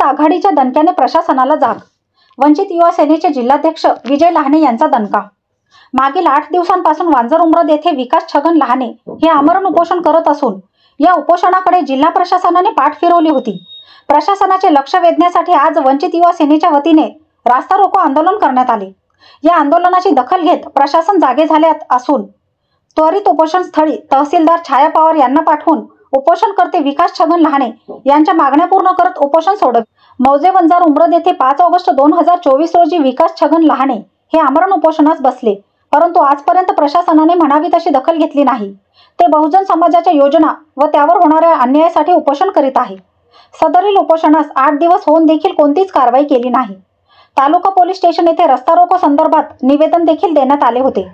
आघाडीच्या दणक्याने प्रशासनाला जाग। वंचित युवा सेनेचे जिल्हाध्यक्ष विजय लहाने यांचा दणका। मागील 8 दिवसांपासून वांजर येथे विकास छगन लहाने हे आमरण उपोषण करत असून या उपोषणाकडे जिल्हा प्रशासनाने पाठ फिरवली होती। प्रशासनाचे लक्ष वेधण्यासाठी आज वंचित युवा सेनेच्या वतीने रास्ता रोको आंदोलन करण्यात आले। या आंदोलनाची दखल घेत प्रशासन जागे झाले असून त्वरित उपोषण स्थळी तहसीलदार छाया पवार यांना पाठवून उपोषणकर्ते विकास छगन लहाने यांच्या मागण्या पूर्ण करत उपोषण सोडवले। मौजे वंजार उमरद येथे 5 ऑगस्ट 2024 रोजी विकास छगन लहाने हे आमरण उपोषणास बसले, परंतु आजपर्यंत प्रशासनाने म्हणावी तशी दखल घेतली नाही। ते बहुजन समाजाच्या योजना व त्यावर होणाऱ्या अन्यायासाठी उपोषण करीत आहे। सदरील उपोषणास 8 दिवस होऊन देखील कोणतीच कारवाई केली नाही। तालुका पोलीस स्टेशन येथे रस्ता रोको संदर्भात निवेदन देखील देण्यात आले होते।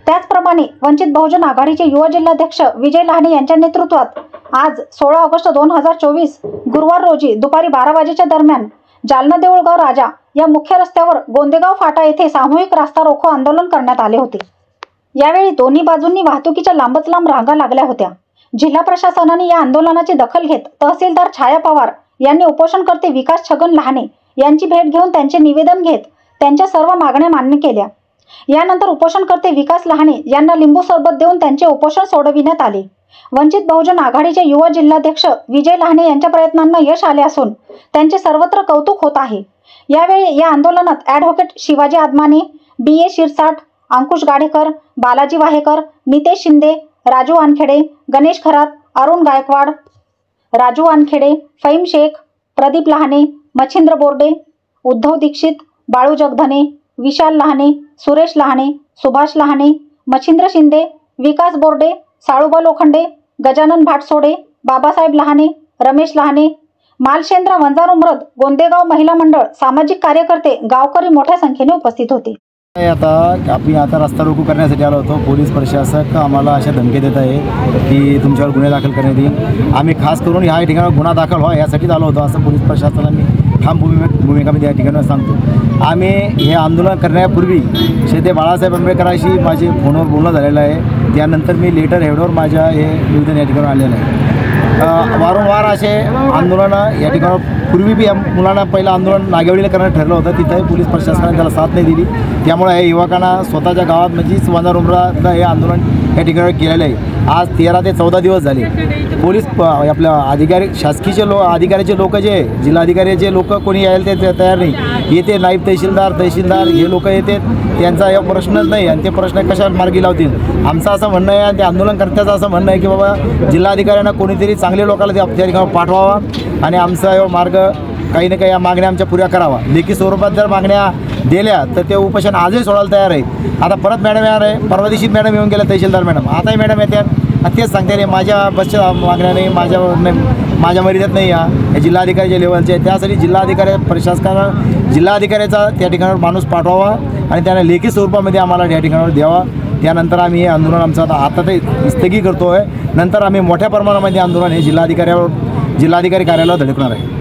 त्याचप्रमाणे वंचित बहुजन आघाडीचे युवा जिल्हाध्यक्ष विजय लहाने यांच्या नेतृत्वात आज 16 ऑगस्ट 2024 गुरुवार रोजी दुपारी 12 वाजेच्या दरम्यान जालना देऊळगाव राजा या मुख्य रस्त्यावर गोंदेगाव फाटा येथे सामूहिक रास्ता रोको आंदोलन करण्यात आले होते। यावेळी दोन्ही बाजूंनी वाहतुकीच्या लांबच लांब रांगा लागल्या होत्या। जिल्हा प्रशासनाने या आंदोलनाची दखल घेत तहसीलदार छाया पवार यांनी उपोषणकर्ते विकास छगन लहाने यांची भेट घेऊन त्यांचे निवेदन घेत त्यांच्या सर्व मागण्या मान्य केल्या। यानंतर उपोषणकर्ते विकास लहाने यांना लिंबू सरबत देऊन त्यांचे उपोषण सोडविण्यात आले। वंचित बहुजन आघाडीचे युवा जिल्हाध्यक्ष विजय लहाने यांच्या प्रयत्नांना यश आले असून त्यांचे सर्वत्र कौतुक होत आहे। यावेळी या आंदोलनात ॲडव्होकेट शिवाजी आदमाने, BA शिरसाट, अंकुश गाडेकर, बालाजी वाहेकर, नितेश शिंदे, राजू वानखेडे, गणेश खरात, अरुण गायकवाड, राजू वानखेडे, फहीम शेख, प्रदीप लहाने, मच्छिंद्र बोर्डे, उद्धव दीक्षित, बाळू जगधने, विशाल लहाने, सुरेश लहाने, सुभाष लहाने, मच्छिंद्र शिंदे, विकास बोर्डे, साळुबा लोखंडे, गजानन भाटसोडे, बाबासाहेब लहाने, रमेश लहाने, मालशेंद्र वंजार उमरद, गोंदेगाव महिला मंडळ, सामाजिक कार्यकर्ते, गावकरी मोठ्या संख्येने उपस्थित होते। आता रस्ता रोको करण्यासाठी आलो होतो। पोलीस प्रशासक आम्हाला अशा धमकी देत आहे की तुमच्यावर गुन्हे दाखल करण्यात येईल। आम्ही खास करून ह्या ठिकाणी गुन्हा दाखल व्हा यासाठीच आलो होतो असं पोलीस प्रशासनाने ठाम भूमिकामध्ये या ठिकाणी सांगतो। आम्ही हे आंदोलन करण्यापूर्वी श्री बाळासाहेब आंबेडकरांशी माझे फोनवर बोलणं झालेलं आहे। त्यानंतर मी लेटर हेडवर माझ्या हे निवेदन या ठिकाणी आलेलं आहे। वारंवार असे आंदोलनं या ठिकाणी पूर्वी बी या मुलांना पहिलं आंदोलन नागेवाडीला करण्यात ठरलं होतं, तिथंही पोलीस प्रशासनाने त्याला साथ नाही दिली। त्यामुळे हे युवकांना स्वतःच्या गावात म्हणजेच वंजार उमरदला हे आंदोलन या ठिकाणी केलेलं आहे। आज 13 ते 14 दिवस झाले। पोलीस आपल्या अधिकारी शासकीय अधिकाऱ्याचे लोक जे जिल्हाधिकाऱ्याचे लोक कोणी यायला ते तयार नाही। येते नायब तहसीलदार हे लोक येतात, त्यांचा या प्रश्नच नाही आणि ते प्रश्न कशा मार्गी लावतील। आमचं असं म्हणणं आहे आणि ते आंदोलनकर्त्याचं असं म्हणणं आहे की बाबा जिल्हाधिकाऱ्यांना कोणीतरी चांगले लोकांना त्या ठिकाणी पाठवावा आणि आमचा मार्ग काही ना काही या मागण्या आमच्या पुऱ्या करावा। लेखी स्वरूपात जर मागण्या दिल्या तर ते उपोषण आजही सोडायला तयार आहे। आता परत मॅडम येणार आहे, परवा दिवशी मॅडम येऊन गेल्या तहसीलदार मॅडम, आताही मॅडम येतात। तेच सांगते रे माझ्या बसच्या मागण्या नाही, माझ्या मर्यादेत नाही या जिल्हाधिकाऱ्याच्या लेवलचे। त्यासाठी जिल्हाधिकारी प्रशासनानं जिल्हाधिकाऱ्याचा त्या ठिकाणावर माणूस पाठवावा आणि त्यांना लेखी स्वरूपामध्ये आम्हाला त्या ठिकाणावर द्यावा। त्यानंतर आम्ही हे आंदोलन आमचं आता ते स्थगित करतो आहे। नंतर आम्ही मोठ्या प्रमाणामध्ये आंदोलन हे जिल्हाधिकारी कार्यालयावर धडकणार आहे।